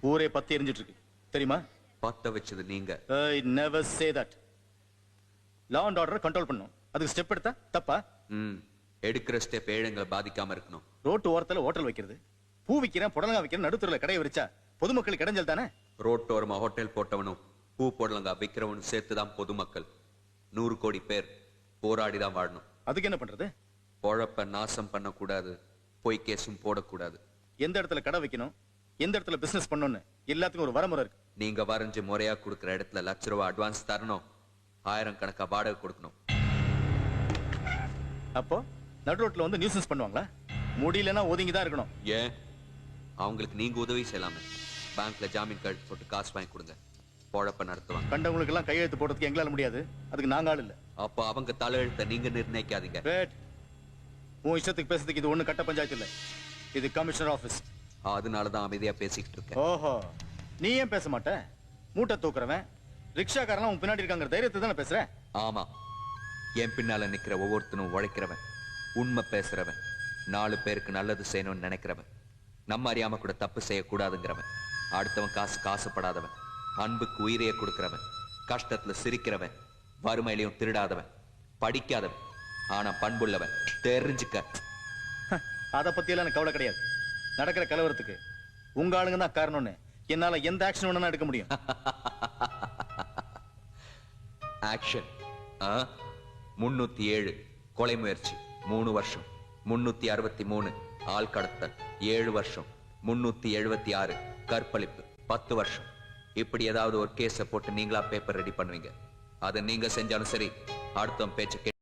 ஊரே பத்தி எரிஞ்சிட்டு இருக்கு தெரியுமா? பத்த வச்சது நீங்க. I never say that. Law and order control பண்ணும், அதுக்கு ஸ்டெப் எடுத்தா தப்பா? எடுக்கிற ஸ்டெப் ஏழைங்களை பாதிக்காம இருக்கணும். ரோட்டு ஓரத்துல ஹோட்டல் வைக்கிறது, பூ விக்கிறேன் புடலங்கா விக்கிறேன் நடுத்தூர்ல கடையை வச்சா பொதுமக்களுக்கு இடைஞ்சல் தானே? ரோட்டோரமா ஹோட்டல் போட்டவனும் பூ போடலங்கா விக்கிறவனும் சேர்த்துதான் பொதுமக்கள். 100 கோடி பேர் போராடிதான் வாழணும். அதுக்கு என்ன பண்றது? பொழப்ப நாசம் பண்ணக்கூடாது, பொய் கேஸும் போடக்கூடாது. எந்த இடத்துல கடை வைக்கணும், எந்த இடத்துல பிசினஸ் பண்ணணும்னு எல்லாத்துக்கும் ஒரு வரமுறை இருக்கு. நீங்க வரைஞ்சு முறையா கொடுக்குற இடத்துல ₹1,00,000 அட்வான்ஸ் தரணும், 1000 கணக்கா வாடகை கொடுக்கணும். அப்போ நடு ரோட்ல வந்து நியூசன்ஸ் பண்ணுவாங்களா? முடியலன்னா ஒதுங்கிதான் இருக்கணும். ஏன்? அவங்களுக்கு நீங்க உதவி செய்யலாமே. பேங்க்ல ஜாமீன் கழுத்து போட்டு காசு வாங்கி கொடுங்க, பொழப்ப நடத்துவாங்க. கண்டவங்களுக்கு எல்லாம் கையெழுத்து போடுறதுக்கு எங்களால முடியாது, அதுக்கு நாங்க ஆள் இல்ல. அப்ப அவங்க தலையெழுத்தை நீங்க நிர்ணயிக்காதீங்க. உன் இஷ்டத்துக்கு பேசுறதுக்கு இது ஒண்ணு கட்ட பஞ்சாயத்து இல்ல, இது கமிஷனர் ஆபீஸ். அதனாலதான் அமைதியா பேசிக்கிட்டு இருக்கேன். ஓஹோ, நீ ஏன் பேச மாட்ட? மூட்டை தூக்குறவன் ரிக்ஷாக்காரன் உன் பின்னாடி இருக்காங்க தைரியத்தை தானே பேசுற? ஆமா, என் பின்னால நிக்கிற ஒவ்வொருத்தனும் உழைக்கிறவன், உண்மை பேசுறவன், 4 பேருக்கு நல்லது செய்யணும்னு நினைக்கிறவன், நம்ம அறியாம கூட தப்பு செய்யக்கூடாதுங்கிறவன், அடுத்தவன் காசுக்கு ஆசைப்படாதவன், அன்புக்கு உயிரையே கொடுக்கிறவன், கஷ்டத்துல சிரிக்கிறவன், வறுமையிலையும் திருடாதவன், படிக்காதவன் ஆனா பண்புள்ளவன். தெரிஞ்சுக்க. அத பத்தி எல்லாம் எனக்கு கவலை கிடையாது. நடக்கிற கலவரத்துக்கு உங்க ஆளுங்க தான் காரணம்னு என்னால எந்த ஆக்ஷன் வேணா எடுக்க முடியும். ஆக்ஷன் 307 கொலை முயற்சி 3 வருஷம், 363 ஆள் கடத்தல் 7 வருஷம், 376 கற்பழிப்பு 10 வருஷம். இப்படி ஏதாவது ஒரு கேஸ போட்டு நீங்களா பேப்பர் ரெடி பண்ணுவீங்க. அதை நீங்க செஞ்சாலும் சரி, அடுத்த பேச்ச